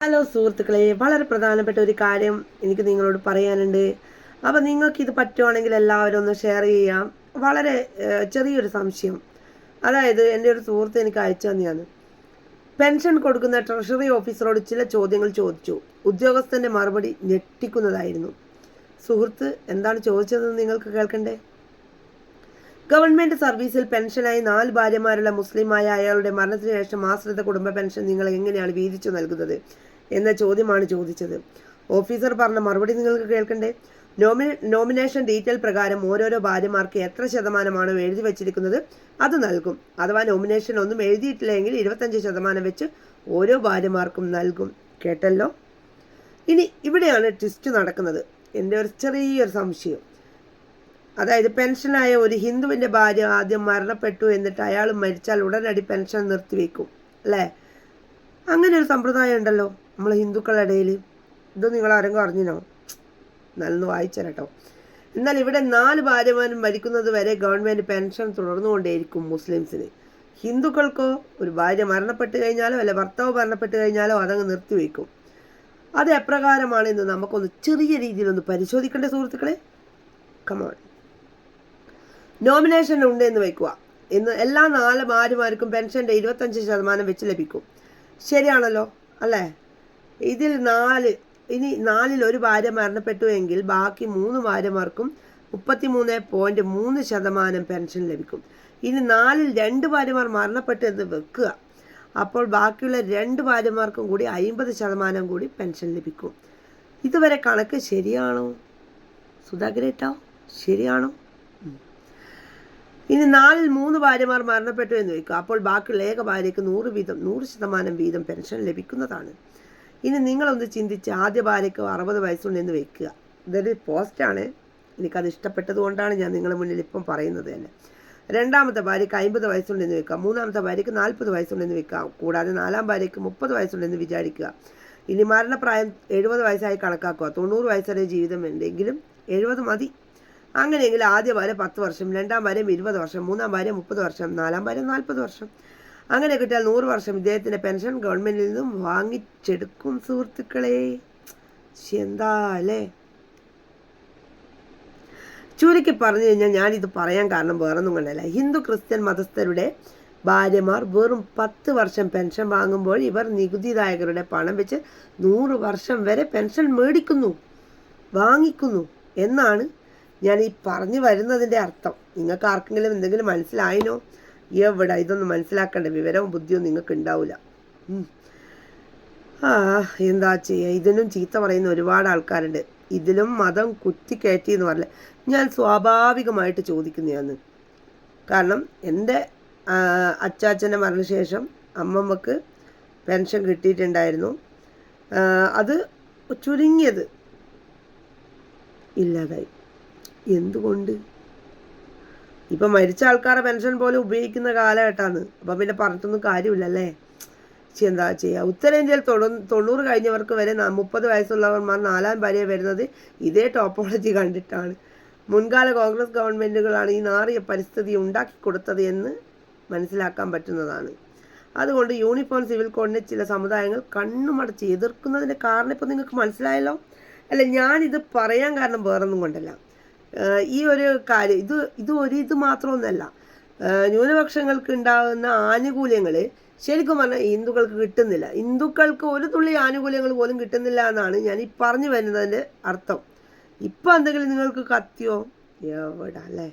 Hello സുഹൃത്തുക്കളെ, വളരെ പ്രധാനപ്പെട്ട ഒരു കാര്യം എനിക്ക് നിങ്ങളോട് പറയാനുണ്ട്. അപ്പോൾ നിങ്ങൾക്കിത് പറ്റുവാണെങ്കിൽ എല്ലാവരും ഒന്ന് ഷെയർ ചെയ്യാം. വളരെ ചെറിയൊരു സംശയം. അതായത് എൻ്റെ ഒരു സുഹൃത്ത് എനിക്ക് അയച്ചു തന്നെയാണ്. പെൻഷൻ കൊടുക്കുന്ന ട്രഷറി ഓഫീസറോട് ചില ചോദ്യങ്ങൾ ചോദിച്ചു. ഉദ്യോഗസ്ഥൻ്റെ മറുപടി ഞെട്ടിക്കുന്നതായിരുന്നു. സുഹൃത്ത് എന്താണ് ചോദിച്ചതെന്ന് നിങ്ങൾക്ക് കേൾക്കണ്ടേ? ഗവൺമെന്റ് സർവീസിൽ പെൻഷനായി 4 ഭാര്യമാരുള്ള മുസ്ലിമായ അയാളുടെ മരണത്തിന് ശേഷം ആശ്രിത കുടുംബ പെൻഷൻ നിങ്ങൾ എങ്ങനെയാണ് വീതിച്ചു നൽകുന്നത് എന്ന ചോദ്യമാണ് ചോദിച്ചത്. ഓഫീസർ പറഞ്ഞ മറുപടി നിങ്ങൾക്ക് കേൾക്കണ്ടേ? നോമിനേഷൻ ഡീറ്റെയിൽ പ്രകാരം ഓരോരോ ഭാര്യമാർക്ക് എത്ര ശതമാനമാണോ എഴുതി വച്ചിരിക്കുന്നത് അത് നൽകും. അഥവാ നോമിനേഷൻ ഒന്നും എഴുതിയിട്ടില്ലെങ്കിൽ 25% വെച്ച് ഓരോ ഭാര്യമാർക്കും നൽകും. കേട്ടല്ലോ? ഇനി ഇവിടെയാണ് ട്വിസ്റ്റ് നടക്കുന്നത്. എൻ്റെ ഒരു ചെറിയൊരു സംശയം. അതായത് പെൻഷനായ ഒരു ഹിന്ദുവിൻ്റെ ഭാര്യ ആദ്യം മരണപ്പെട്ടു, എന്നിട്ട് അയാൾ മരിച്ചാൽ ഉടനടി പെൻഷൻ നിർത്തിവെക്കും, അല്ലേ? അങ്ങനെ ഒരു സമ്പ്രദായം ഉണ്ടല്ലോ നമ്മൾ ഹിന്ദുക്കളുടെ ഇടയിൽ. ഇത് നിങ്ങൾ ആരെങ്കിലും അറിഞ്ഞിനോ? നല്ലൊന്ന് വായിച്ചേരട്ടോ. എന്നാൽ ഇവിടെ 4 ഭാര്യമാരും മരിക്കുന്നത് വരെ ഗവൺമെൻറ് പെൻഷൻ തുടർന്നുകൊണ്ടേയിരിക്കും മുസ്ലിംസിന്. ഹിന്ദുക്കൾക്കോ ഒരു ഭാര്യ മരണപ്പെട്ട് കഴിഞ്ഞാലോ അല്ലെ ഭർത്താവ് മരണപ്പെട്ട് കഴിഞ്ഞാലോ അതങ്ങ് നിർത്തിവെക്കും. അത് എപ്രകാരമാണെന്ന് നമുക്കൊന്ന് ചെറിയ രീതിയിലൊന്ന് പരിശോധിക്കേണ്ട സുഹൃത്തുക്കളെ. കമോൺ. നോമിനേഷൻ ഉണ്ട് എന്ന് വയ്ക്കുക. ഇന്ന് എല്ലാ 4 ഭാര്യമാർക്കും പെൻഷൻ്റെ 25% വെച്ച് ലഭിക്കും. ശരിയാണല്ലോ, അല്ലേ? ഇതിൽ 4ൽ ഒരു ഭാര്യ മരണപ്പെട്ടു എങ്കിൽ ബാക്കി 3 ഭാര്യമാർക്കും 33.3% പെൻഷൻ ലഭിക്കും. ഇനി 4ൽ 2 ഭാര്യമാർ മരണപ്പെട്ടു എന്ന് വെക്കുക. അപ്പോൾ ബാക്കിയുള്ള 2 ഭാര്യമാർക്കും കൂടി 50% കൂടി പെൻഷൻ ലഭിക്കും. ഇതുവരെ കണക്ക് ശരിയാണോ സുധാകരേട്ടാ? ശരിയാണോ? ഇനി 4ൽ 3 ഭാര്യമാർ മരണപ്പെട്ടു എന്ന് വയ്ക്കുക. അപ്പോൾ ബാക്കിയുള്ള ഏക ഭാര്യയ്ക്ക് 100% വീതം പെൻഷൻ ലഭിക്കുന്നതാണ്. ഇനി നിങ്ങളൊന്ന് ചിന്തിച്ച്, ആദ്യ ഭാര്യയ്ക്ക് 60 വയസ്സുണ്ട് എന്ന് വയ്ക്കുക. ഇതൊരു പോസ്റ്റാണ്, എനിക്കത് ഇഷ്ടപ്പെട്ടത് കൊണ്ടാണ് ഞാൻ നിങ്ങളുടെ മുന്നിൽ ഇപ്പം പറയുന്നത് തന്നെ. രണ്ടാമത്തെ ഭാര്യയ്ക്ക് 50 വയസ്സുണ്ടെന്ന് വെക്കുക. മൂന്നാമത്തെ ഭാര്യയ്ക്ക് 40 വയസ്സുണ്ടെന്ന് വെക്കുക. കൂടാതെ 4ാം ഭാര്യയ്ക്ക് 30 വയസ്സുണ്ടെന്ന് വിചാരിക്കുക. ഇനി മരണപ്രായം 70 വയസ്സായി കണക്കാക്കുക. 90 വയസ്സ് വരെ ജീവിതം ഉണ്ടെങ്കിലും 70 മതി. അങ്ങനെയെങ്കിൽ ആദ്യ ഭാര്യ 10 വർഷം, 2ാം ഭാര്യ 20 വർഷം, 3ാം ഭാര്യ 30 വർഷം, 4ാം ഭാര്യ 40 വർഷം. അങ്ങനെ കിട്ടിയാൽ 100 വർഷം ഇദ്ദേഹത്തിൻ്റെ പെൻഷൻ ഗവൺമെൻറ്റിൽ നിന്നും വാങ്ങിച്ചെടുക്കും സുഹൃത്തുക്കളെ. എന്താ അല്ലേ? ചുരുക്കി പറഞ്ഞു കഴിഞ്ഞാൽ ഞാനിത് പറയാൻ കാരണം വേറൊന്നും കൊണ്ടല്ല. ഹിന്ദു ക്രിസ്ത്യൻ മതസ്ഥരുടെ ഭാര്യമാർ വെറും 10 വർഷം പെൻഷൻ വാങ്ങുമ്പോൾ ഇവർ നികുതിദായകരുടെ പണം വെച്ച് 100 വർഷം വരെ പെൻഷൻ വാങ്ങിക്കുന്നു എന്നാണ് ഞാൻ ഈ പറഞ്ഞു വരുന്നതിൻ്റെ അർത്ഥം. നിങ്ങൾക്ക് ആർക്കെങ്കിലും എന്തെങ്കിലും മനസ്സിലായിനോ? എവിടെ ഇതൊന്നും മനസ്സിലാക്കേണ്ട വിവരവും ബുദ്ധിയും നിങ്ങൾക്ക് ഉണ്ടാവില്ല. എന്താ ചെയ്യുക? ഇതിനും ചീത്ത പറയുന്ന ഒരുപാട് ആൾക്കാരുണ്ട്. ഇതിലും മതം കുത്തിക്കയറ്റി എന്ന് പറഞ്ഞാൽ ഞാൻ സ്വാഭാവികമായിട്ട് ചോദിക്കുന്നതാണ്. കാരണം എൻ്റെ അച്ചാച്ചൻ്റെ മരണശേഷം അമ്മമ്മക്ക് പെൻഷൻ കിട്ടിയിട്ടുണ്ടായിരുന്നു. അത് ചുരുങ്ങിയത് ഇല്ലാതായി. എന്തുകൊണ്ട്? ഇപ്പം മരിച്ച ആൾക്കാരെ പെൻഷൻ പോലും ഉപയോഗിക്കുന്ന കാലഘട്ടമാണ്. അപ്പം പിന്നെ പറഞ്ഞിട്ടൊന്നും കാര്യമില്ലല്ലേ. എന്താ ചെയ്യുക? ഉത്തരേന്ത്യയിൽ 90 കഴിഞ്ഞവർക്ക് വരെ 30 വയസ്സുള്ളവർമാർ 4ാം ഭാര്യ വരുന്നത് ഇതേ ടോപ്പോളജി കണ്ടിട്ടാണ്. മുൻകാല കോൺഗ്രസ് ഗവൺമെൻറ്റുകളാണ് ഈ നാറിയ പരിസ്ഥിതി ഉണ്ടാക്കി കൊടുത്തത് എന്ന് മനസ്സിലാക്കാൻ പറ്റുന്നതാണ്. അതുകൊണ്ട് യൂണിഫോം സിവിൽ കോഡിനെ ചില സമുദായങ്ങൾ കണ്ണുമടച്ച് എതിർക്കുന്നതിൻ്റെ കാരണം ഇപ്പോൾ നിങ്ങൾക്ക് മനസ്സിലായല്ലോ. അല്ല, ഞാനിത് പറയാൻ കാരണം വേറൊന്നും കൊണ്ടല്ല. ഈ ഒരു കാര്യം ഇത് മാത്രമൊന്നുമല്ല. ന്യൂനപക്ഷങ്ങൾക്ക് ഉണ്ടാകുന്ന ആനുകൂല്യങ്ങൾ ശരിക്കും പറഞ്ഞാൽ ഹിന്ദുക്കൾക്ക് കിട്ടുന്നില്ല. ഹിന്ദുക്കൾക്ക് ഒരു തുള്ളി ആനുകൂല്യങ്ങൾ പോലും കിട്ടുന്നില്ല എന്നാണ് ഞാൻ ഈ പറഞ്ഞു വരുന്നതിൻ്റെ അർത്ഥം. ഇപ്പം എന്തെങ്കിലും നിങ്ങൾക്ക് കത്തിയോ? എവിടെ അല്ലേ?